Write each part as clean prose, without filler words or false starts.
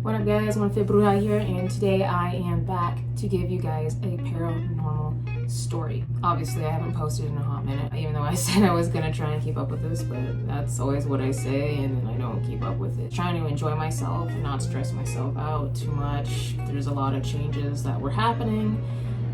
What up guys, One Fit BRUJA here, and today I am back to give you guys a paranormal story. Obviously I haven't posted in a hot minute, even though I said I was gonna try and keep up with this, but that's always what I say and then I don't keep up with it. Trying to enjoy myself and not stress myself out too much. There's a lot of changes that were happening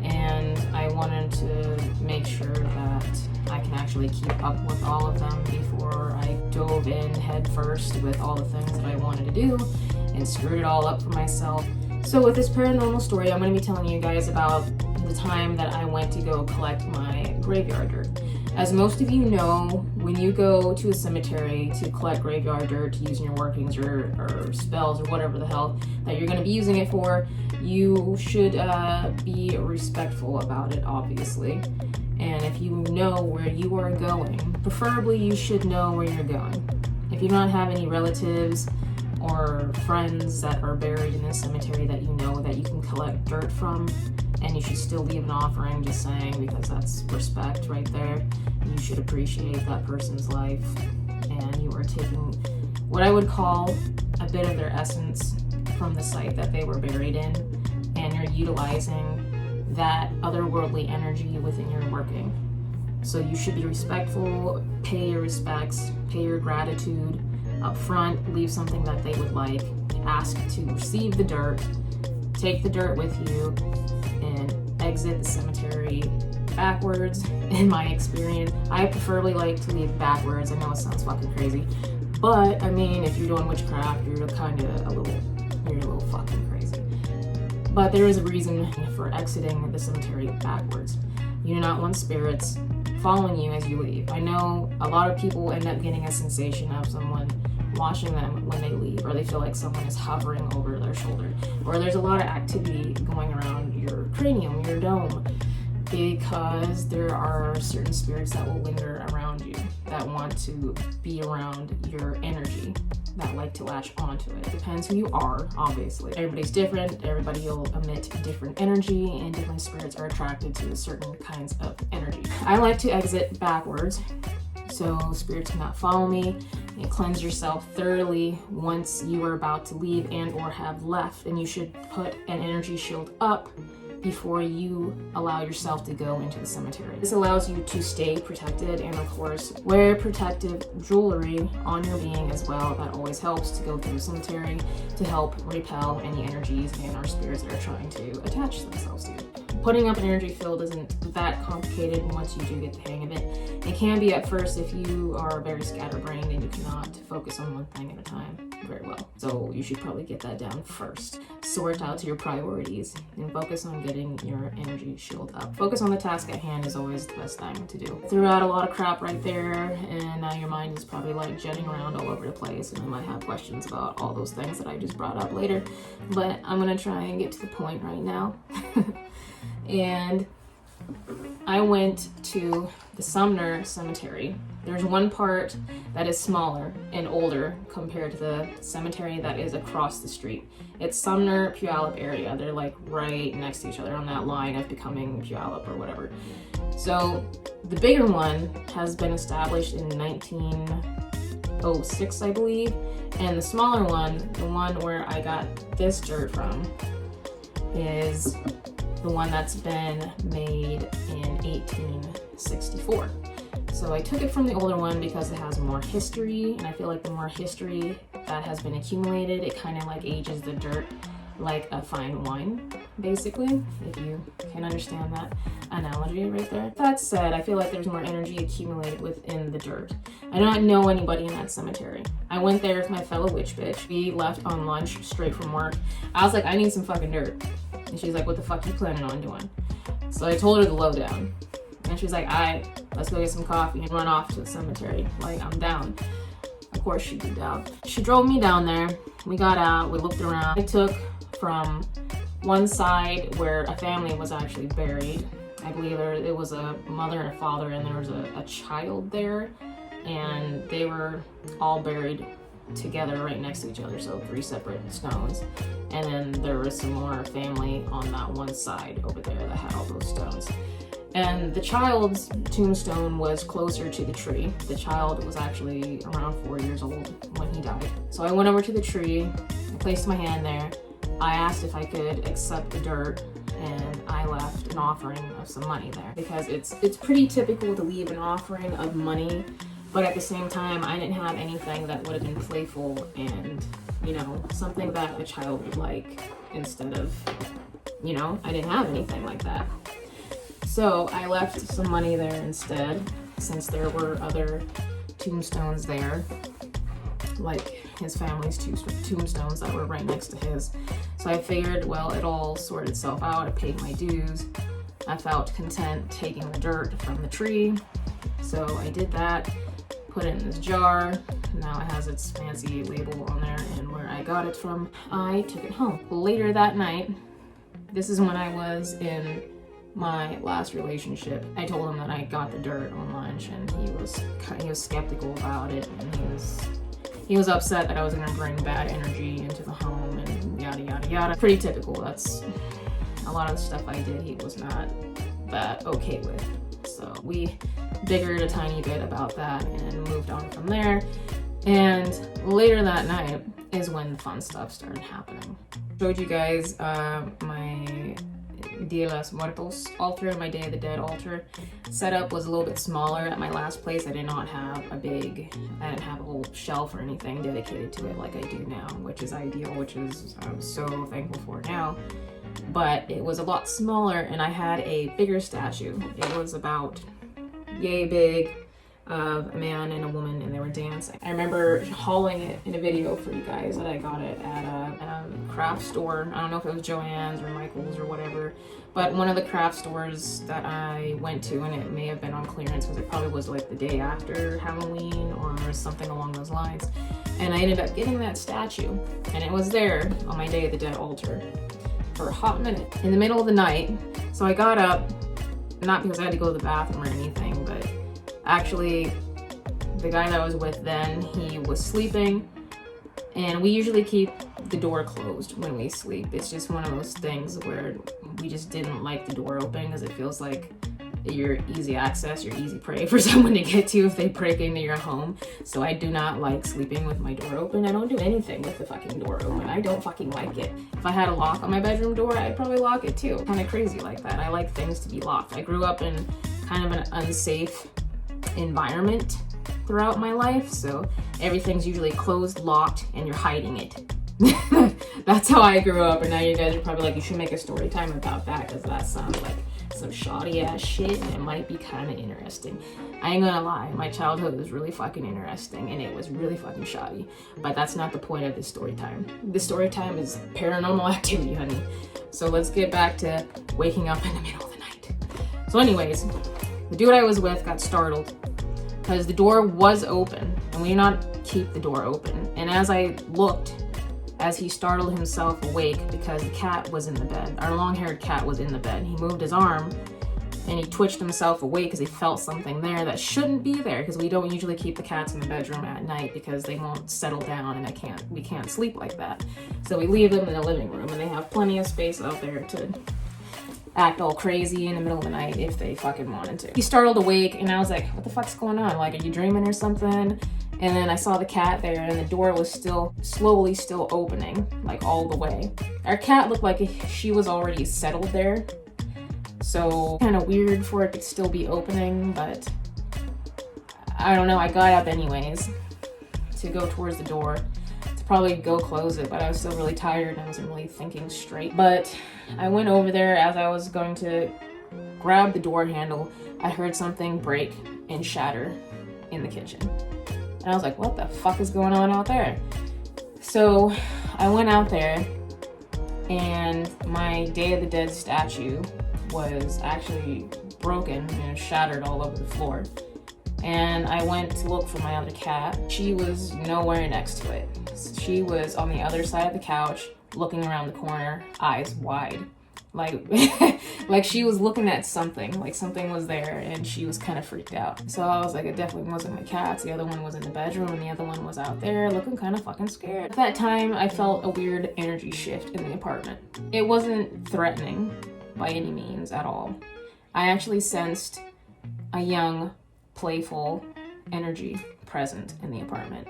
and I wanted to make sure that I can actually keep up with all of them before I dove in head first with all the things that I wanted to do and screwed it all up for myself. So with this paranormal story, I'm going to be telling you guys about the time that I went to go collect my graveyard dirt. As most of you know, when you go to a cemetery to collect graveyard dirt to use in your workings or spells or whatever the hell that you're going to be using it for, you should be respectful about it, obviously. And if you know where you are going, preferably you should know where you're going. If you don't have any relatives or friends that are buried in this cemetery that you know that you can collect dirt from, and you should still leave an offering, just saying, because that's respect right there. You should appreciate that person's life, and you are taking what I would call a bit of their essence from the site that they were buried in, and you're utilizing that otherworldly energy within your working. So you should be respectful, pay your respects, pay your gratitude up front, leave something that they would like, ask to receive the dirt, take the dirt with you, and exit the cemetery backwards. In my experience, I preferably like to leave backwards. I know it sounds fucking crazy, but I mean, if you're doing witchcraft, you're kind of a little fucking crazy. But there is a reason for exiting the cemetery backwards. You do not want spirits following you as you leave. I know a lot of people end up getting a sensation of someone watching them when they leave, or they feel like someone is hovering over their shoulder, or there's a lot of activity going around your cranium, your dome, because there are certain spirits that will linger around you, that want to be around your energy, that like to latch onto it. It depends who you are, obviously. Everybody's different, everybody will emit different energy, and different spirits are attracted to certain kinds of energy. I like to exit backwards, so spirits cannot follow me, and cleanse yourself thoroughly once you are about to leave and or have left. And you should put an energy shield up before you allow yourself to go into the cemetery. This allows you to stay protected, and of course wear protective jewelry on your being as well. That always helps to go through the cemetery to help repel any energies and our spirits that are trying to attach themselves to you. Putting up an energy field isn't that complicated once you do get the hang of it. It can be at first if you are very scatterbrained and you cannot focus on one thing at a time very well. So you should probably get that down first. Sort out your priorities and focus on getting your energy shield up. Focus on the task at hand is always the best thing to do. Threw out a lot of crap right there, and now your mind is probably like jetting around all over the place, and I might have questions about all those things that I just brought up later, but I'm gonna try and get to the point right now. And I went to the Sumner cemetery. There's one part that is smaller and older compared to the cemetery that is across the street. It's Sumner, Puyallup area. They're like right next to each other on that line of becoming Puyallup or whatever. So the bigger one has been established in 1906, I believe. And the smaller one, the one where I got this dirt from, is the one that's been made in 1864. So I took it from the older one because it has more history, and I feel like the more history that has been accumulated, it kind of like ages the dirt like a fine wine, basically, if you can understand that analogy right there. That said, I feel like there's more energy accumulated within the dirt. I don't know anybody in that cemetery. I went there with my fellow witch bitch. We left on lunch straight from work. I was like, I need some fucking dirt. And she's like, what the fuck you planning on doing? So I told her the lowdown. And she's like, alright, let's go get some coffee and run off to the cemetery. Like, I'm down. Of course she'd be down. She drove me down there. We got out, we looked around. I took from one side where a family was actually buried. I believe it was a mother and a father, and there was a child there. And they were all buried together right next to each other, so 3 separate stones. And then there was some more family on that one side over there that had all those stones. And the child's tombstone was closer to the tree. The child was actually around 4 years old when he died. So I went over to the tree, placed my hand there. I asked if I could accept the dirt, and I left an offering of some money there because it's pretty typical to leave an offering of money, but at the same time I didn't have anything that would have been playful and, you know, something that a child would like instead of, you know, I didn't have anything like that. So I left some money there instead, since there were other tombstones there, like his family's tombstones that were right next to his. So I figured, well, it all sorted itself out. I paid my dues. I felt content taking the dirt from the tree. So I did that, put it in this jar. Now it has its fancy label on there and where I got it from. I took it home. Later that night, this is when I was in my last relationship. I told him that I got the dirt on lunch, and he was skeptical about it, and he was upset that I was gonna bring bad energy into the home and yada yada yada. Pretty typical. That's a lot of the stuff I did he was not that okay with. So we biggered a tiny bit about that and moved on from there. And later that night is when the fun stuff started happening. Showed you guys my Dia de los Muertos altar, my Day of the Dead altar. Setup was a little bit smaller at my last place. I did not have I didn't have a whole shelf or anything dedicated to it like I do now, which is ideal, which is I'm so thankful for now. But it was a lot smaller, and I had a bigger statue. It was about yay big, of a man and a woman, and they were dancing. I remember hauling it in a video for you guys that I got it at a craft store. I don't know if it was Joann's or Michael's or whatever, but one of the craft stores that I went to, and it may have been on clearance because it probably was like the day after Halloween or something along those lines. And I ended up getting that statue, and it was there on my Day of the Dead altar for a hot minute in the middle of the night. So I got up, not because I had to go to the bathroom or anything, but actually, the guy that I was with then, he was sleeping, and we usually keep the door closed when we sleep. It's just one of those things where we just didn't like the door open because it feels like you're easy access, you're easy prey for someone to get to if they break into your home. So I do not like sleeping with my door open. I don't do anything with the fucking door open. I don't fucking like it. If I had a lock on my bedroom door, I'd probably lock it too. Kind of crazy like that. I like things to be locked. I grew up in kind of an unsafe environment throughout my life, so everything's usually closed, locked, and you're hiding it. That's how I grew up, and now you guys are probably like, you should make a story time about that because that sounds like some shoddy ass shit and it might be kind of interesting. I ain't gonna lie, my childhood was really fucking interesting and it was really fucking shoddy, but that's not the point of this story time. This story time is paranormal activity, honey. So let's get back to waking up in the middle of the night. So anyways, the dude I was with got startled because the door was open, and we did not keep the door open. And as I looked, as he startled himself awake because the cat was in the bed, our long-haired cat was in the bed. He moved his arm and he twitched himself awake because he felt something there that shouldn't be there, because we don't usually keep the cats in the bedroom at night because they won't settle down, and we can't sleep like that. So we leave them in the living room, and they have plenty of space out there to act all crazy in the middle of the night if they fucking wanted to. He startled awake, and I was like, what the fuck's going on? Like, are you dreaming or something? And then I saw the cat there, and the door was slowly opening, like all the way. Our cat looked like she was already settled there. So kind of weird for it to still be opening, but I don't know. I got up anyways to go towards the door to probably go close it, but I was still really tired and I wasn't really thinking straight. But I went over there. As I was going to grab the door handle, I heard something break and shatter in the kitchen. And I was like, what the fuck is going on out there? So I went out there, and my Day of the Dead statue was actually broken and shattered all over the floor. And I went to look for my other cat. She was nowhere next to it. She was on the other side of the couch, looking around the corner, eyes wide. Like she was looking at something, like something was there, and she was kind of freaked out. So I was like, it definitely wasn't my cats. The other one was in the bedroom, and the other one was out there looking kind of fucking scared. At that time, I felt a weird energy shift in the apartment. It wasn't threatening by any means at all. I actually sensed a young, playful energy present in the apartment.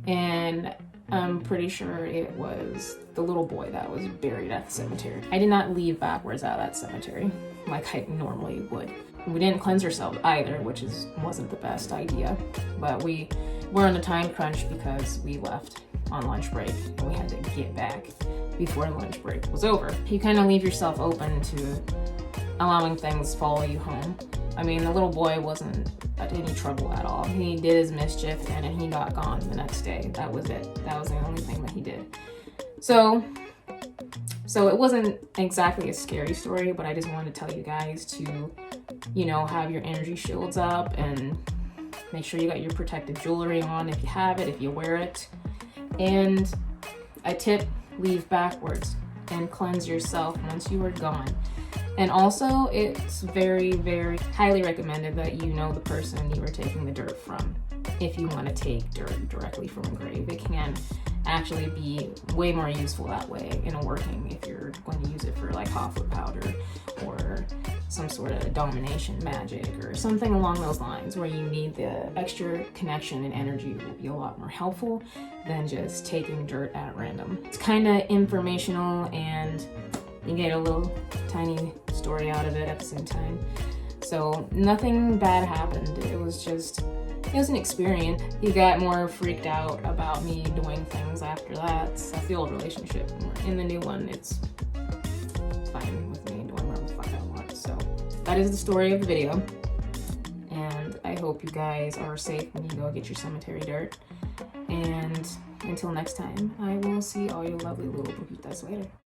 And I'm pretty sure it was the little boy that was buried at the cemetery. I did not leave backwards out of that cemetery like I normally would. We didn't cleanse ourselves either, which wasn't the best idea. But we were on a time crunch because we left on lunch break and we had to get back before lunch break was over. You kind of leave yourself open to allowing things follow you home. I mean, the little boy wasn't at any trouble at all. He did his mischief and he got gone the next day. That was it. That was the only thing that he did. So it wasn't exactly a scary story, but I just wanted to tell you guys to, you know, have your energy shields up and make sure you got your protective jewelry on if you have it, if you wear it. And I tip, leave backwards and cleanse yourself once you are gone. And also, it's very, very highly recommended that you know the person you are taking the dirt from. If you want to take dirt directly from a grave, it can actually be way more useful that way in a working if you're going to use it for like hot foot powder or some sort of domination magic or something along those lines where you need the extra connection and energy will be a lot more helpful than just taking dirt at random. It's kind of informational and you get a little tiny story out of it at the same time. So nothing bad happened. It was an experience. He got more freaked out about me doing things after that. That's the old relationship. In the new one, it's fine with me doing whatever the fuck I want. So that is the story of the video. And I hope you guys are safe when you go get your cemetery dirt. And until next time, I will see all you lovely little brujitas later.